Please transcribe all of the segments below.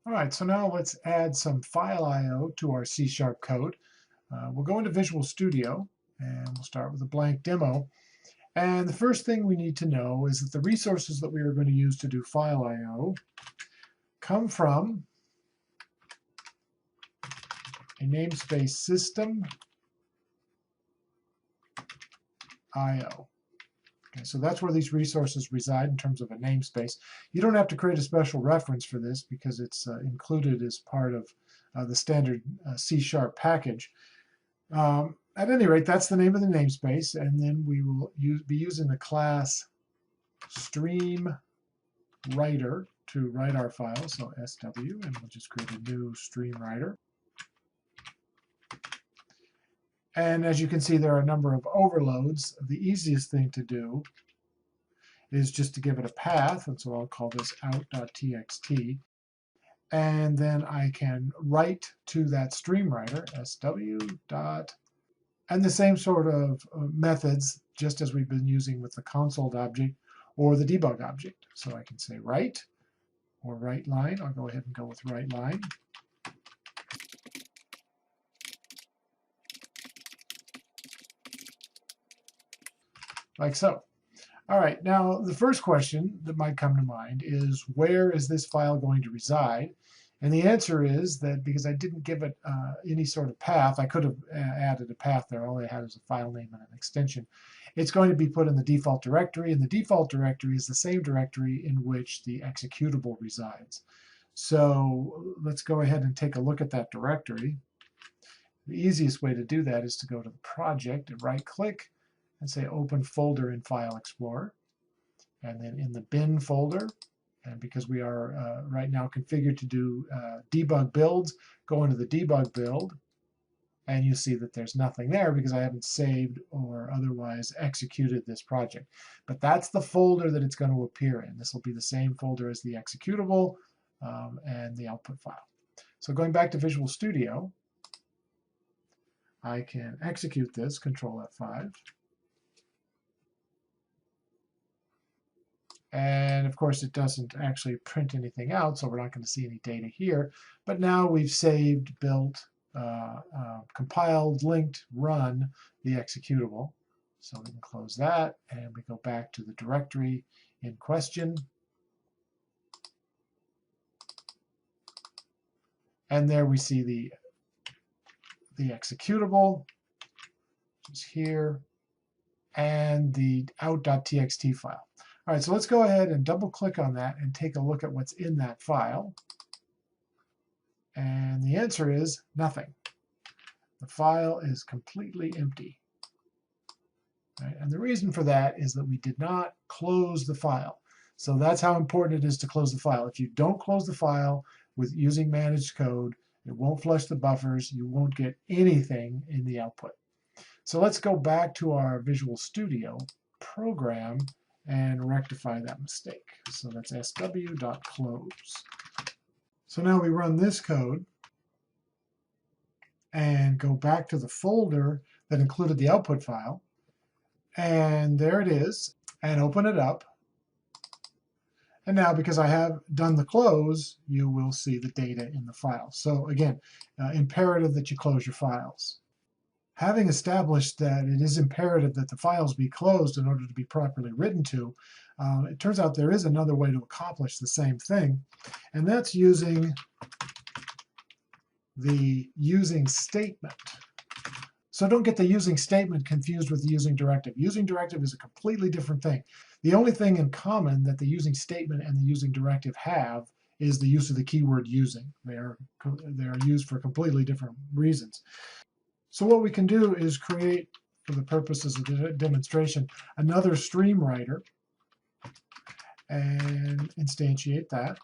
All right, so now let's add some FileIO to our C# code. We'll go into Visual Studio, and we'll start with a blank demo. And the first thing we need to know is that the resources that we are going to use to do FileIO come from a namespace system IO. Okay, so that's where these resources reside in terms of a namespace. You don't have to create a special reference for this because it's included as part of the standard C# package. At any rate, that's the name of the namespace, and then we will be using the class stream writer to write our file, so SW, and we'll just create a new stream writer. And as you can see, there are a number of overloads. The easiest thing to do is just to give it a path, and so I'll call this out.txt. And then I can write to that stream writer, SW dot, and the same sort of methods, just as we've been using with the console object or the debug object. So I can say write or write line. I'll go ahead and go with write line. Like so. All right, now the first question that might come to mind is, where is this file going to reside? And the answer is that because I didn't give it any sort of path, I could have added a path there. All I had is a file name and an extension. It's going to be put in the default directory, and the default directory is the same directory in which the executable resides. So let's go ahead and take a look at that directory. The easiest way to do that is to go to the project and right-click and say Open Folder in File Explorer. And then in the bin folder, and because we are right now configured to do debug builds, go into the debug build, and you see that there's nothing there because I haven't saved or otherwise executed this project. But that's the folder that it's going to appear in. This will be the same folder as the executable and the output file. So going back to Visual Studio, I can execute this, Control F5. And of course, it doesn't actually print anything out, so we're not going to see any data here. But now we've saved, built, compiled, linked, run the executable. So we can close that, and we go back to the directory in question. And there we see the executable, which is here, and the out.txt file. All right, so let's go ahead and double click on that and take a look at what's in that file. And the answer is nothing. The file is completely empty. Right? And the reason for that is that we did not close the file. So that's how important it is to close the file. If you don't close the file with using managed code, it won't flush the buffers. You won't get anything in the output. So let's go back to our Visual Studio program and rectify that mistake. So that's sw.close. So now we run this code and go back to the folder that included the output file. And there it is, and open it up. And now, because I have done the close, you will see the data in the file. So again, imperative that you close your files. Having established that it is imperative that the files be closed in order to be properly written to, it turns out there is another way to accomplish the same thing, and that's using the using statement. So don't get the using statement confused with the using directive. Using directive is a completely different thing. The only thing in common that the using statement and the using directive have is the use of the keyword using. They are used for completely different reasons. So what we can do is create, for the purposes of the demonstration, another stream writer and instantiate that.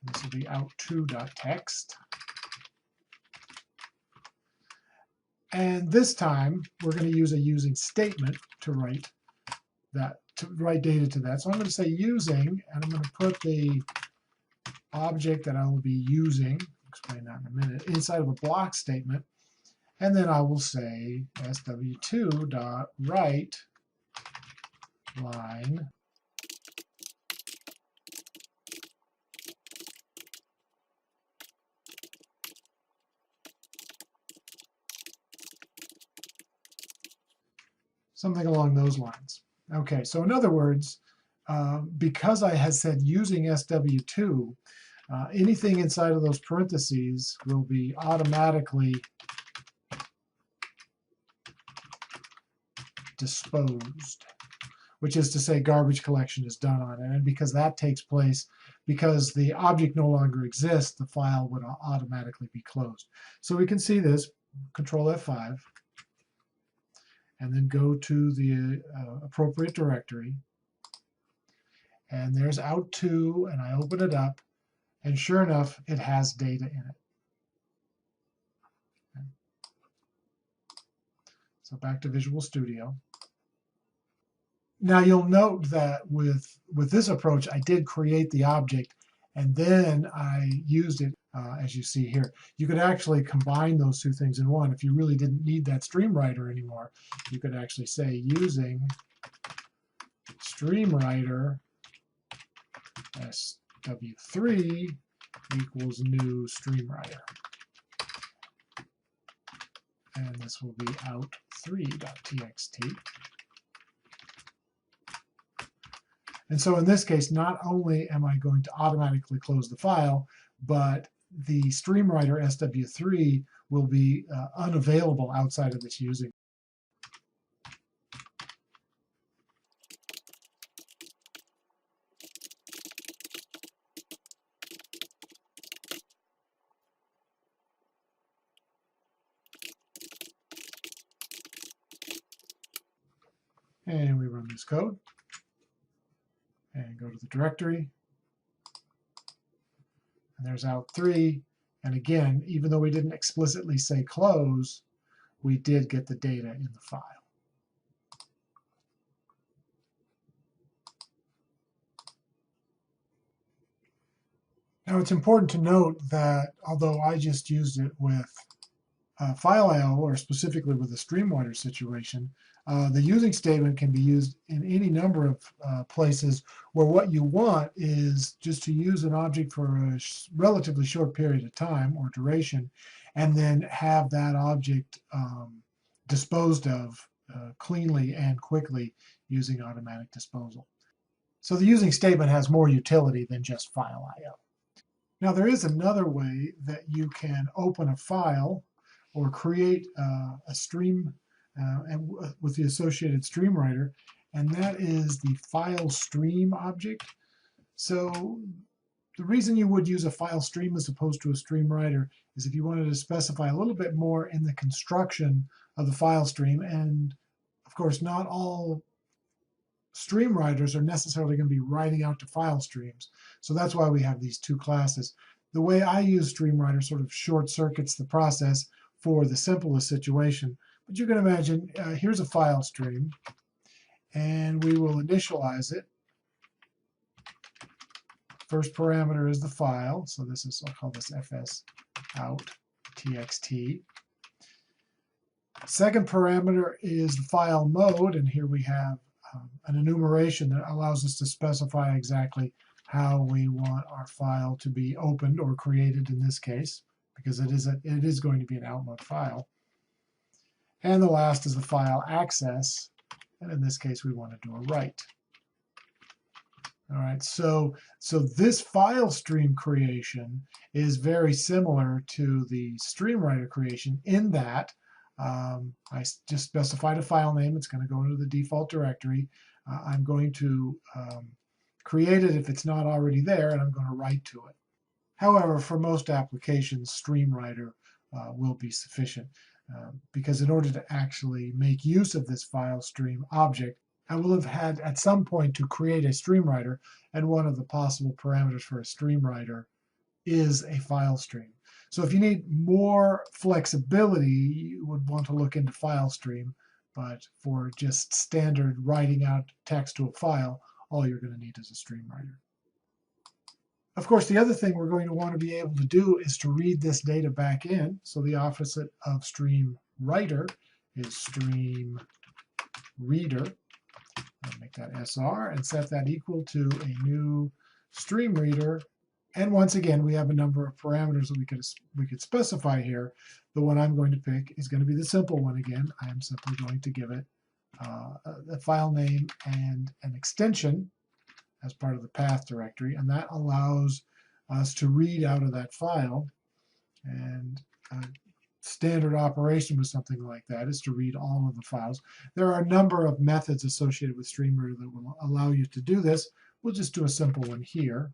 This will be out2.txt. And this time, we're going to use a using statement to write data to that. So I'm going to say using, and I'm going to put the object that I will be using, I'll explain that in a minute, inside of a block statement. And then I will say sw2.write line Something along those lines. Okay, so in other words, because I had said using SW2, anything inside of those parentheses will be automatically disposed, which is to say garbage collection is done on it. And because that takes place, because the object no longer exists, the file would automatically be closed. So we can see this, Control F5, and then go to the appropriate directory. And there's out2, and I open it up, and sure enough, it has data in it. Okay. So back to Visual Studio. Now you'll note that with this approach, I did create the object, and then I used it, as you see here. You could actually combine those two things in one. If you really didn't need that stream writer anymore, you could actually say using stream writer SW3 equals new stream writer. And this will be out3.txt. And so in this case, not only am I going to automatically close the file, but the stream writer SW3 will be unavailable outside of this using. And we run this code and go to the directory. And there's out3. And again, even though we didn't explicitly say close, we did get the data in the file. Now it's important to note that although I just used it with FileIO, or specifically with the streamwriter situation, the using statement can be used in any number of places where what you want is just to use an object for a relatively short period of time or duration, and then have that object disposed of cleanly and quickly using automatic disposal. So the using statement has more utility than just FileIO. Now there is another way that you can open a file or create a stream and with the associated stream writer, and that is the file stream object. So the reason you would use a file stream as opposed to a stream writer is if you wanted to specify a little bit more in the construction of the file stream. And of course, not all stream writers are necessarily going to be writing out to file streams. So that's why we have these two classes. The way I use stream writer sort of short circuits the process for the simplest situation. But you can imagine, here's a file stream, and we will initialize it. First parameter is the file, so this is, I'll call this fs out txt. Second parameter is the file mode, and here we have an enumeration that allows us to specify exactly how we want our file to be opened or created in this case, because it is going to be an out mode file. And the last is the file access, and in this case we want to do a write. All right, so this file stream creation is very similar to the stream writer creation in that I just specified a file name. It's going to go into the default directory. I'm going to create it if it's not already there, and I'm going to write to it. However, for most applications, stream writer will be sufficient because in order to actually make use of this file stream object, I will have had at some point to create a stream writer, and one of the possible parameters for a stream writer is a file stream. So if you need more flexibility, you would want to look into file stream, but for just standard writing out text to a file, all you're going to need is a stream writer. Of course, the other thing we're going to want to be able to do is to read this data back in. So the opposite of stream writer is stream reader. I'll make that SR and set that equal to a new stream reader. And once again, we have a number of parameters that we could specify here. The one I'm going to pick is going to be the simple one again. I am simply going to give it a file name and an extension as part of the path directory, and that allows us to read out of that file. And standard operation with something like that is to read all of the files. There are a number of methods associated with StreamReader that will allow you to do this. We'll just do a simple one here.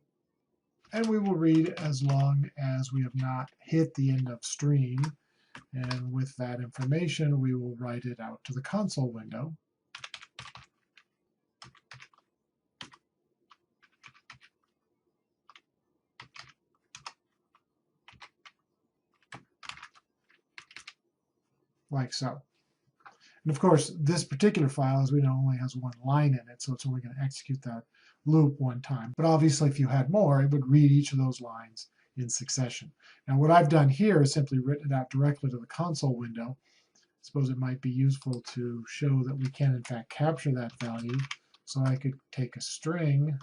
And we will read as long as we have not hit the end of stream. And with that information, we will write it out to the console window. Like so. And of course, this particular file, as we know, only has one line in it, so it's only going to execute that loop one time. But obviously, if you had more, it would read each of those lines in succession. Now, what I've done here is simply written it out directly to the console window. I suppose it might be useful to show that we can, in fact, capture that value. So I could take a string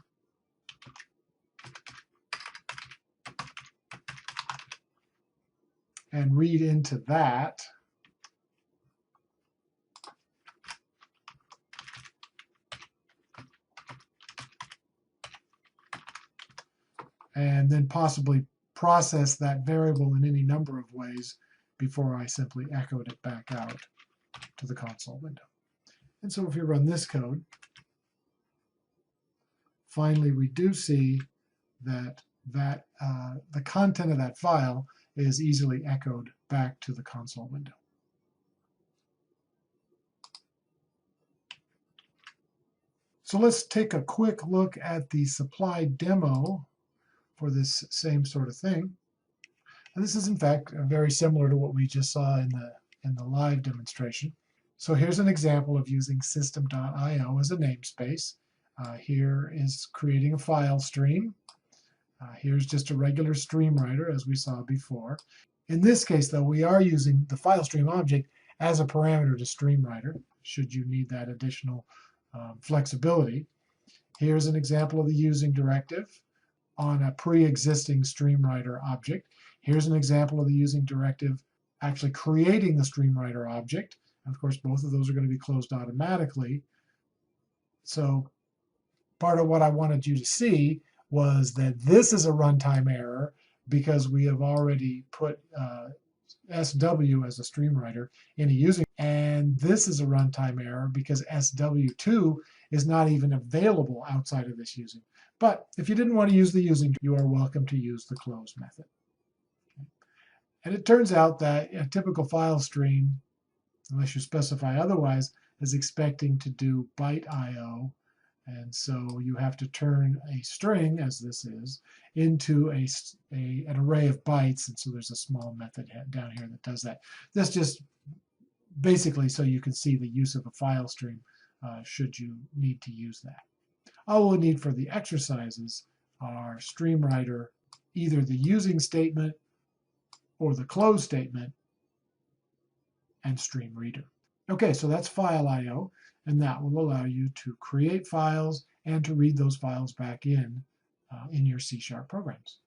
and read into that. And then possibly process that variable in any number of ways before I simply echoed it back out to the console window. And so if we run this code, finally we do see that the content of that file is easily echoed back to the console window. So let's take a quick look at the supplied demo for this same sort of thing. And this is in fact very similar to what we just saw in the live demonstration. So here's an example of using system.io as a namespace. Here is creating a file stream. Here's just a regular stream writer as we saw before. In this case though, we are using the file stream object as a parameter to stream writer, should you need that additional flexibility. Here's an example of the using directive on a pre-existing StreamWriter object. Here's an example of the using directive actually creating the StreamWriter object. And of course, both of those are going to be closed automatically. So part of what I wanted you to see was that this is a runtime error because we have already put SW as a StreamWriter in a using, and this is a runtime error because SW2 is not even available outside of this using. But if you didn't want to use the using, you are welcome to use the close method. And it turns out that a typical file stream, unless you specify otherwise, is expecting to do byte IO. And so you have to turn a string, as this is, into an array of bytes. And so there's a small method down here that does that. This just basically so you can see the use of a file stream should you need to use that. All we'll need for the exercises are StreamWriter, either the using statement or the close statement, and StreamReader. Okay, so that's FileIO, and that will allow you to create files and to read those files back in your C# programs.